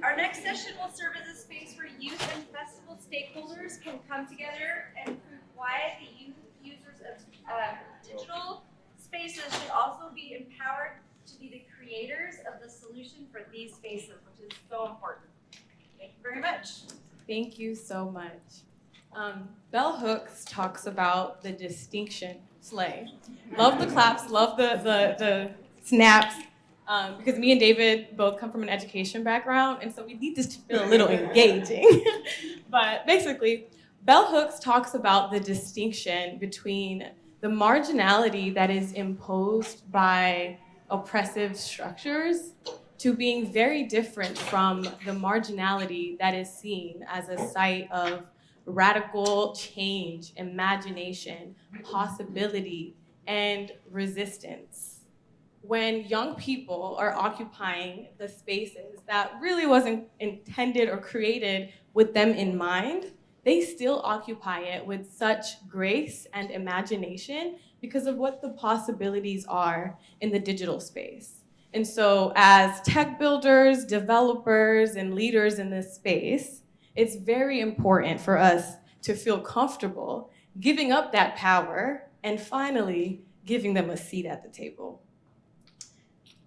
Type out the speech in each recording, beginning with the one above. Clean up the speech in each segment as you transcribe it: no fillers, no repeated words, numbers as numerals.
Our next session will serve as a space where youth and festival stakeholders can come together and prove why the youth users of digital spaces should also be empowered to be the creators of the solution for these spaces, which is so important. Thank you very much. Thank you so much. Bell Hooks talks about the distinction. Slay. Love the claps, love the snaps, because me and David both come from an education background, and so we need this to feel a little engaging. But basically, Bell Hooks talks about the distinction between the marginality that is imposed by oppressive structures to being very different from the marginality that is seen as a site of radical change, imagination, possibility, and resistance. When young people are occupying the spaces that really wasn't intended or created with them in mind, they still occupy it with such grace and imagination because of what the possibilities are in the digital space. And so as tech builders, developers, and leaders in this space, it's very important for us to feel comfortable giving up that power and finally giving them a seat at the table.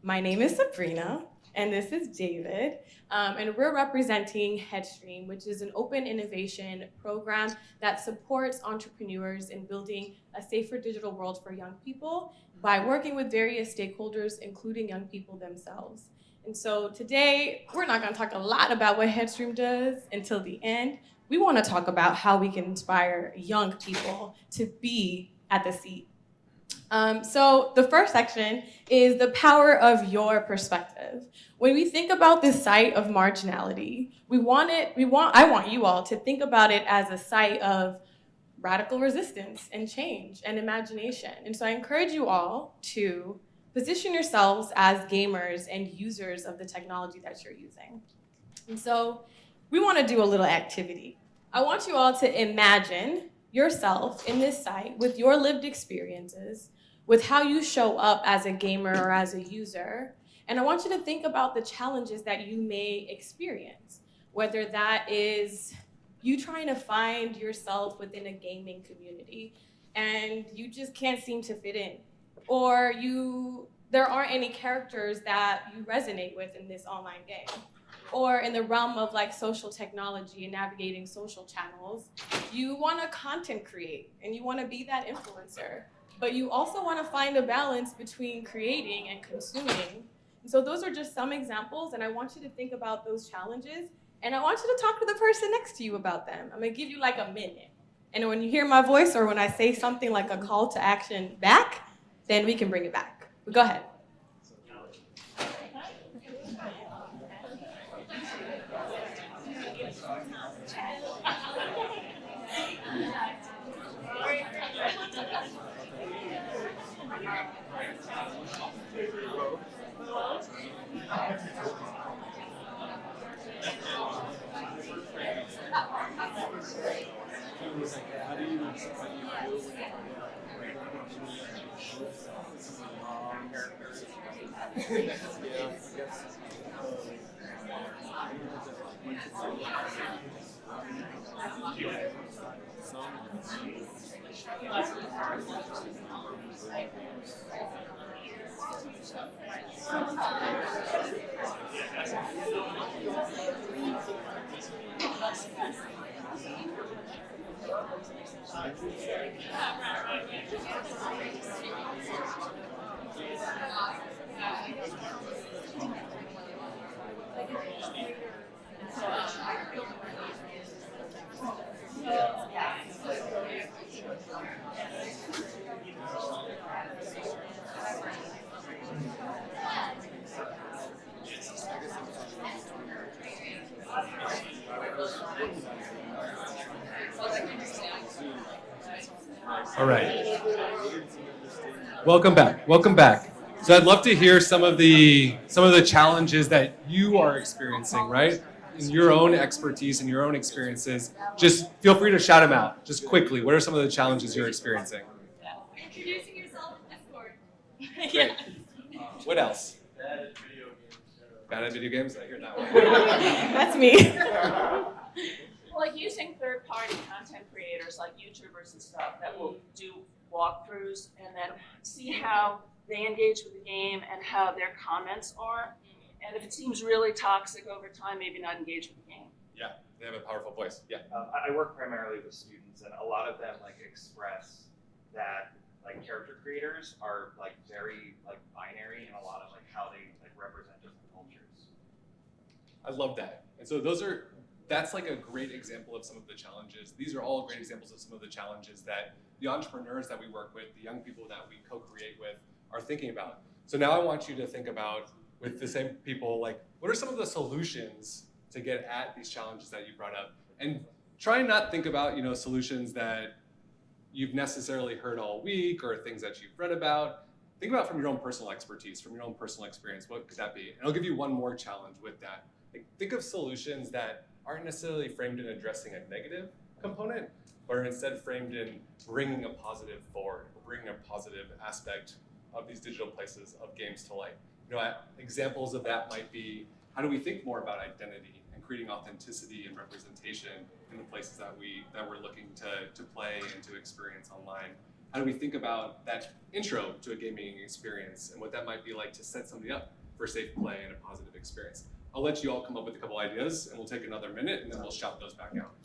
My name is Sabrina, and this is David, and we're representing Headstream, which is an open innovation program that supports entrepreneurs in building a safer digital world for young people by working with various stakeholders, including young people themselves. And so today, we're not gonna talk a lot about what Headstream does until the end. We wanna talk about how we can inspire young people to be at the seat. So the first section is the power of your perspective. When we think about this site of marginality, I want you all to think about it as a site of radical resistance and change and imagination. And so I encourage you all to position yourselves as gamers and users of the technology that you're using. And so we want to do a little activity. I want you all to imagine yourself in this site with your lived experiences, with how you show up as a gamer or as a user. And I want you to think about the challenges that you may experience, whether that is you trying to find yourself within a gaming community and you just can't seem to fit in, or there aren't any characters that you resonate with in this online game. Or in the realm of like social technology and navigating social channels, you want to content create and you want to be that influencer, but you also want to find a balance between creating and consuming. And so those are just some examples, and I want you to think about those challenges, and I want you to talk to the person next to you about them. I'm gonna give you like a minute. And when you hear my voice or when I say something like a call to action back, then we can bring it back. But go ahead. All right. Welcome back. Welcome back. So I'd love to hear some of the challenges that you are experiencing, right? In your own expertise and your own experiences. Just feel free to shout them out. Just quickly. What are some of the challenges you're experiencing? Introducing yourself in Discord. Great. What else? Bad at video games? I hear that one. That's me. Like using third-party content creators like YouTubers and stuff that will do walkthroughs and then see how they engage with the game and how their comments are. And if it seems really toxic over time, maybe not engage with the game. Yeah, they have a powerful voice. Yeah. I work primarily with students, and a lot of them like express that like character creators are like very like binary in a lot of like how they like represent different cultures. I love that. And so that's like a great example of some of the challenges. These are all great examples of some of the challenges that the entrepreneurs that we work with, the young people that we co-create with, are thinking about. So now I want you to think about, with the same people, like, what are some of the solutions to get at these challenges that you brought up? And try and not think about, solutions that you've necessarily heard all week or things that you've read about. Think about from your own personal expertise, from your own personal experience. What could that be? And I'll give you one more challenge with that. Like, think of solutions that aren't necessarily framed in addressing a negative component, but are instead framed in bringing a positive forward, or bringing a positive aspect of these digital places of games to light. Examples of that might be, how do we think more about identity and creating authenticity and representation in the places that we're looking to play and to experience online? How do we think about that intro to a gaming experience and what that might be like to set somebody up for safe play and a positive experience? I'll let you all come up with a couple ideas, and we'll take another minute, and then we'll shout those back out.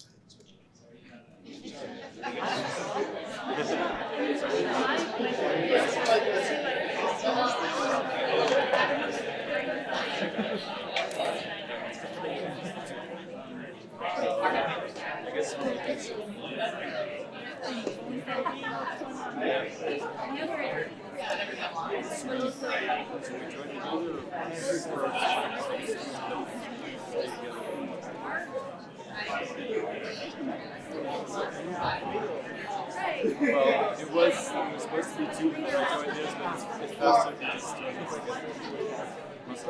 Well, it was supposed to be 2 people that joined this, but it's faster if you just join this,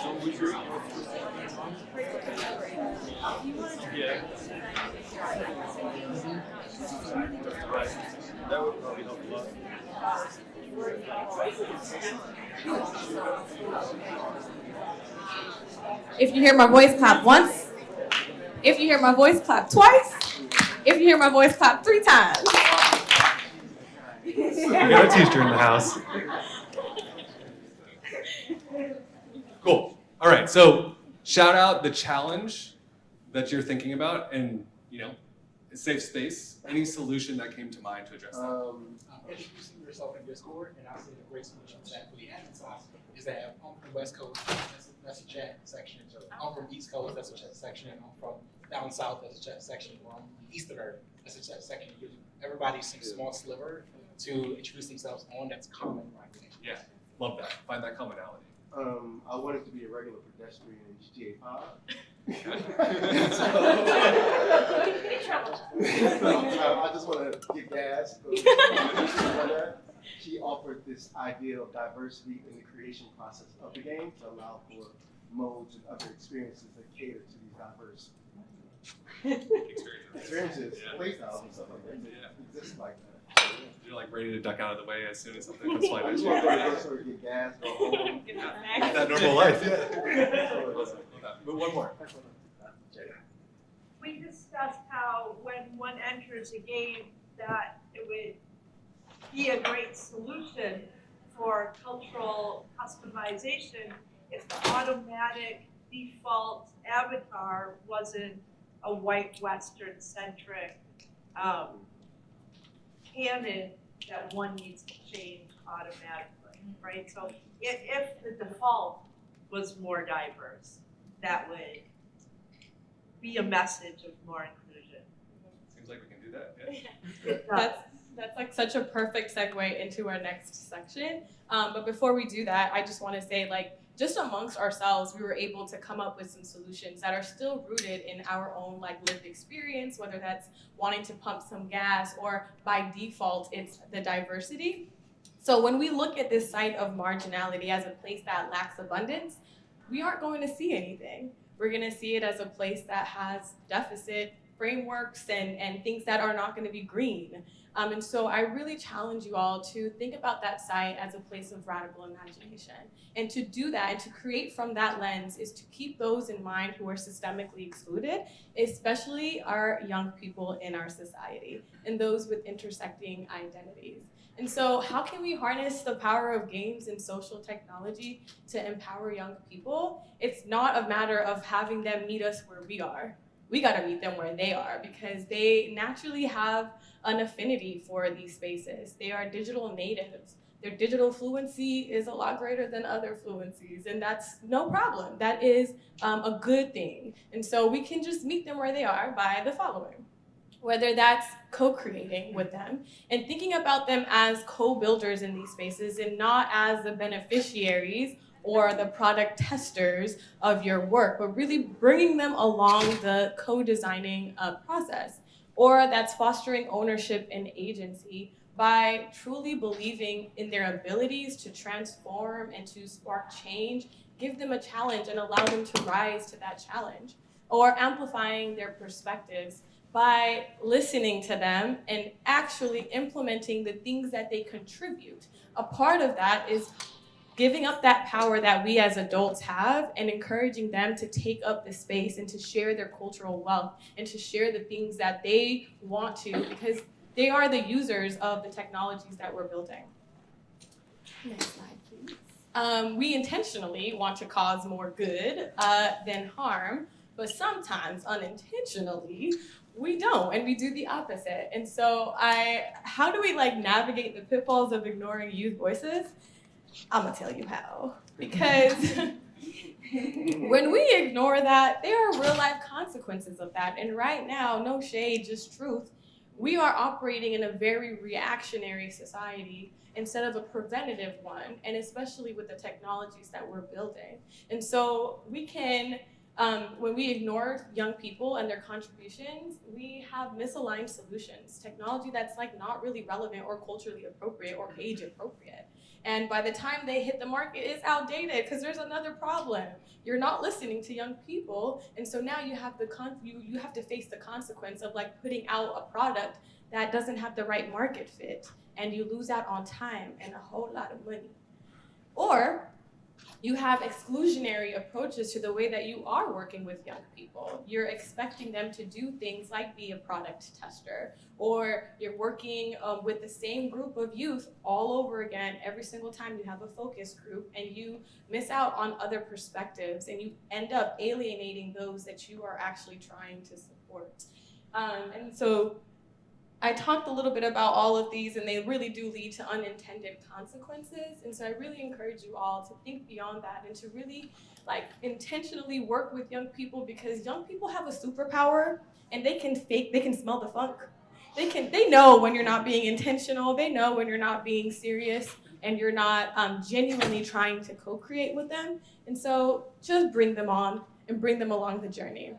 so would you? Yeah. Right. That would probably help a lot. If you hear my voice, clap once. If you hear my voice, clap twice. If you hear my voice, clap 3 times. We got a teacher in the house. Cool. All right, so shout out the challenge that you're thinking about and, a safe space. Any solution that came to mind to address that? Introducing yourself in Discord, and I'll say the great solution to that for the admin side is that I'm from the West Coast, that's a chat section. I'm from East Coast, that's a chat section. I'm from down south, that's a chat section. I'm Easterner, that's a chat section. Gives everybody some small sliver to introduce themselves on that's common. Yeah, love that. Find that commonality. I wanted to be a regular pedestrian in GTA 5. I just want to get gas. She offered this idea of diversity in the creation process of the game to allow for modes and other experiences that cater to these diverse experiences, playstyles and stuff like that. It exists like that. You're like ready to duck out of the way as soon as something comes flying I at just you. want to go sort of get gas, go home. Get That normal life, yeah. But one more. We discussed how when one enters a game that it would be a great solution for cultural customization if the automatic default avatar wasn't a white Western centric canon that one needs to change automatically, right? So if the default was more diverse, that would be a message of more inclusion. Seems like we can do that, yeah. That's like such a perfect segue into our next section. But before we do that, I just want to say, just amongst ourselves, we were able to come up with some solutions that are still rooted in our own lived experience, whether that's wanting to pump some gas or by default, it's the diversity. So when we look at this site of marginality as a place that lacks abundance, we aren't going to see anything. We're going to see it as a place that has deficit frameworks and things that are not going to be green. And so I really challenge you all to think about that site as a place of radical imagination. And to do that and to create from that lens is to keep those in mind who are systemically excluded, especially our young people in our society and those with intersecting identities. And so how can we harness the power of games and social technology to empower young people? It's not a matter of having them meet us where we are. We gotta meet them where they are because they naturally have an affinity for these spaces. They are digital natives. Their digital fluency is a lot greater than other fluencies, and that's no problem. That is a good thing. And so we can just meet them where they are by the following. Whether that's co-creating with them and thinking about them as co-builders in these spaces and not as the beneficiaries or the product testers of your work, but really bringing them along the co-designing process. Or that's fostering ownership and agency by truly believing in their abilities to transform and to spark change, give them a challenge and allow them to rise to that challenge. Or amplifying their perspectives by listening to them and actually implementing the things that they contribute. A part of that is giving up that power that we as adults have and encouraging them to take up the space and to share their cultural wealth and to share the things that they want to because they are the users of the technologies that we're building. Next slide, please. We intentionally want to cause more good than harm, but sometimes unintentionally, we don't, and we do the opposite. And so how do we navigate the pitfalls of ignoring youth voices? I'm gonna tell you how. Because when we ignore that, there are real life consequences of that. And right now, no shade, just truth, we are operating in a very reactionary society instead of a preventative one, and especially with the technologies that we're building. And so we can, when we ignore young people and their contributions, we have misaligned solutions, technology that's not really relevant or culturally appropriate or age appropriate. And by the time they hit the market, it's outdated because there's another problem. You're not listening to young people, and so now you have you have to face the consequence of putting out a product that doesn't have the right market fit, and you lose out on time and a whole lot of money. Or you have exclusionary approaches to the way that you are working with young people. You're expecting them to do things like be a product tester, or you're working with the same group of youth all over again every single time you have a focus group, and you miss out on other perspectives, and you end up alienating those that you are actually trying to support. And so I talked a little bit about all of these, and they really do lead to unintended consequences. And so I really encourage you all to think beyond that and to really intentionally work with young people, because young people have a superpower and they can smell the funk. They know when you're not being intentional, they know when you're not being serious and you're not genuinely trying to co-create with them. And so just bring them on and bring them along the journey.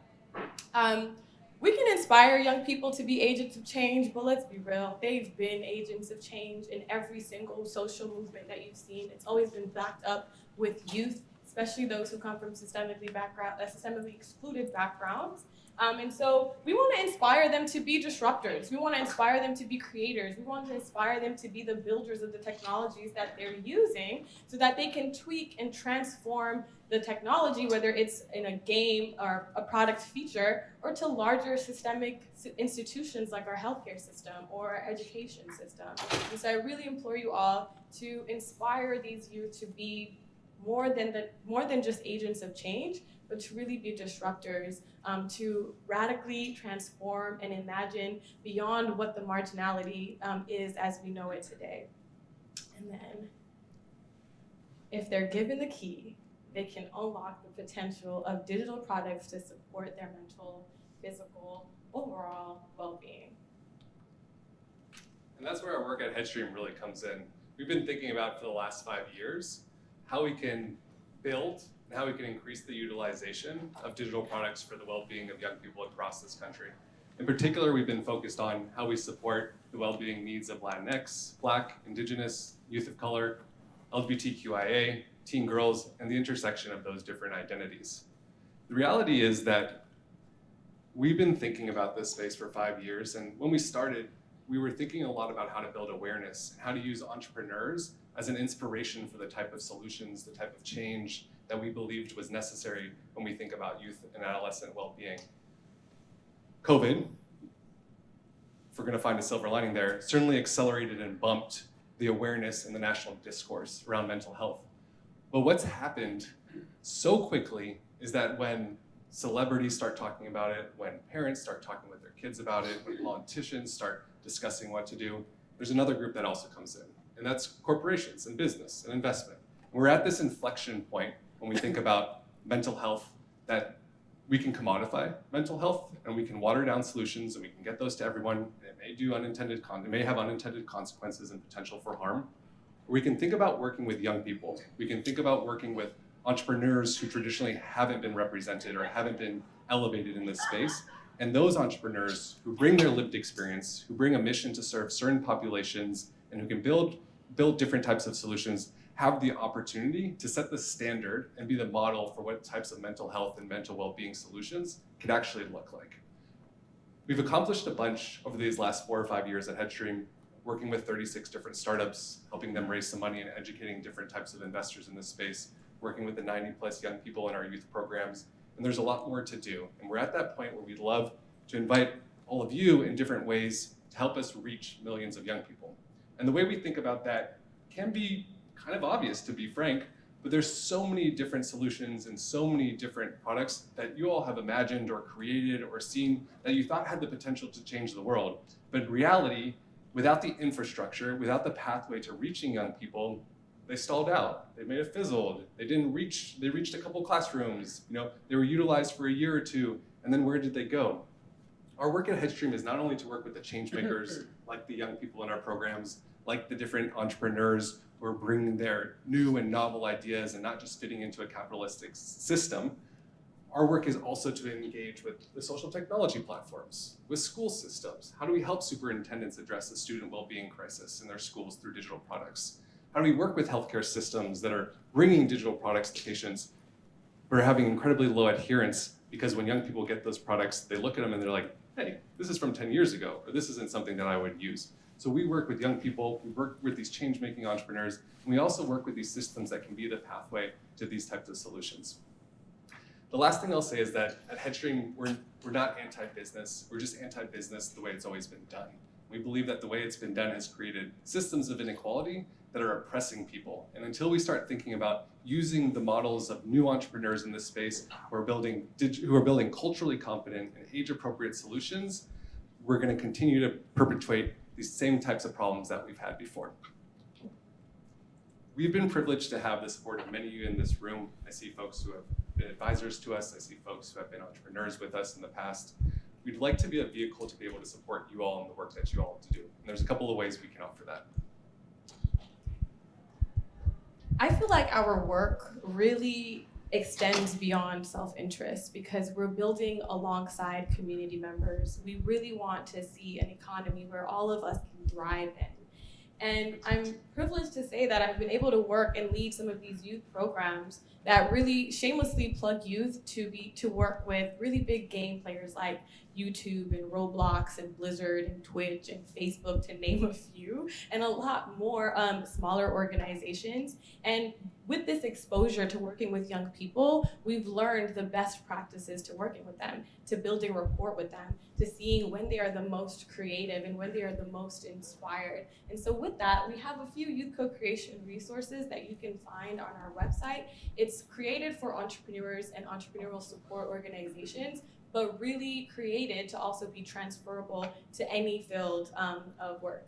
We can inspire young people to be agents of change, but let's be real, they've been agents of change in every single social movement that you've seen. It's always been backed up with youth, especially those who come from systemically excluded backgrounds. And so we want to inspire them to be disruptors. We want to inspire them to be creators. We want to inspire them to be the builders of the technologies that they're using so that they can tweak and transform the technology, whether it's in a game or a product feature, or to larger systemic institutions like our healthcare system or our education system. And so I really implore you all to inspire these youth to be more than just agents of change, but to really be disruptors, to radically transform and imagine beyond what the marginality is as we know it today. And then, if they're given the key, they can unlock the potential of digital products to support their mental, physical, overall well-being. And that's where our work at Headstream really comes in. We've been thinking about for the last 5 years how we can build and how we can increase the utilization of digital products for the well-being of young people across this country. In particular, we've been focused on how we support the well-being needs of Latinx, Black, Indigenous, youth of color, LGBTQIA, teen girls, and the intersection of those different identities. The reality is that we've been thinking about this space for 5 years, and when we started, we were thinking a lot about how to build awareness, how to use entrepreneurs as an inspiration for the type of solutions, the type of change that we believed was necessary when we think about youth and adolescent well-being. COVID, if we're going to find a silver lining there, certainly accelerated and bumped the awareness in the national discourse around mental health. But what's happened so quickly is that when celebrities start talking about it, when parents start talking with their kids about it, when politicians start discussing what to do, there's another group that also comes in, and that's corporations and business and investment. We're at this inflection point when we think about mental health, that we can commodify mental health and we can water down solutions and we can get those to everyone, and it may have unintended consequences and potential for harm. Or we can think about working with young people. We can think about working with entrepreneurs who traditionally haven't been represented or haven't been elevated in this space. And those entrepreneurs who bring their lived experience, who bring a mission to serve certain populations, and who can build different types of solutions, have the opportunity to set the standard and be the model for what types of mental health and mental well-being solutions could actually look like. We've accomplished a bunch over these last 4 or 5 years at Headstream, working with 36 different startups, helping them raise some money and educating different types of investors in this space, working with the 90+ young people in our youth programs. And there's a lot more to do. And we're at that point where we'd love to invite all of you in different ways to help us reach millions of young people. And the way we think about that can be kind of obvious, to be frank, but there's so many different solutions and so many different products that you all have imagined or created or seen that you thought had the potential to change the world. But in reality, without the infrastructure, without the pathway to reaching young people, they stalled out. They may have fizzled. They reached a couple classrooms. They were utilized for a year or two, and then where did they go? Our work at Headstream is not only to work with the change makers, like the young people in our programs, like the different entrepreneurs who are bringing their new and novel ideas and not just fitting into a capitalistic system. Our work is also to engage with the social technology platforms, with school systems. How do we help superintendents address the student well-being crisis in their schools through digital products? How do we work with healthcare systems that are bringing digital products to patients but are having incredibly low adherence, because when young people get those products, they look at them and they're like, hey, this is from 10 years ago, or this isn't something that I would use. So we work with young people, we work with these change-making entrepreneurs, and we also work with these systems that can be the pathway to these types of solutions. The last thing I'll say is that at Headstream, we're not anti-business, we're just anti-business the way it's always been done. We believe that the way it's been done has created systems of inequality that are oppressing people. And until we start thinking about using the models of new entrepreneurs in this space who are building culturally competent and age-appropriate solutions, we're going to continue to perpetuate these same types of problems that we've had before. We've been privileged to have the support of many of you in this room. I see folks who have been advisors to us. I see folks who have been entrepreneurs with us in the past. We'd like to be a vehicle to be able to support you all in the work that you all have to do. And there's a couple of ways we can offer that. I feel like our work really extends beyond self-interest because we're building alongside community members. We really want to see an economy where all of us can thrive in. And I'm privileged to say that I've been able to work and lead some of these youth programs that really shamelessly plug youth to work with really big game players like YouTube and Roblox and Blizzard and Twitch and Facebook, to name a few, and a lot more smaller organizations. And with this exposure to working with young people, we've learned the best practices to working with them, to building rapport with them, to seeing when they are the most creative and when they are the most inspired. And so with that, we have a few youth co-creation resources that you can find on our website. It's created for entrepreneurs and entrepreneurial support organizations, but really created to also be transferable to any field of work.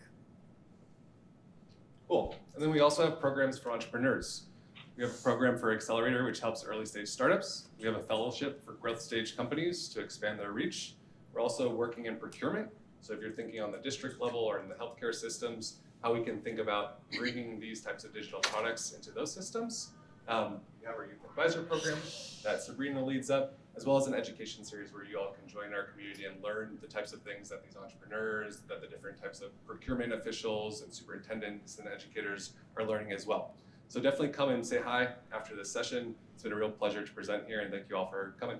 Cool. And then we also have programs for entrepreneurs. We have a program for Accelerator, which helps early stage startups. We have a fellowship for growth stage companies to expand their reach. We're also working in procurement. So if you're thinking on the district level or in the healthcare systems, how we can think about bringing these types of digital products into those systems. We have our youth advisor program that Sabrina leads up, as well as an education series where you all can join our community and learn the types of things that these entrepreneurs, that the different types of procurement officials and superintendents and educators are learning as well. So definitely come and say hi after this session. It's been a real pleasure to present here, and thank you all for coming.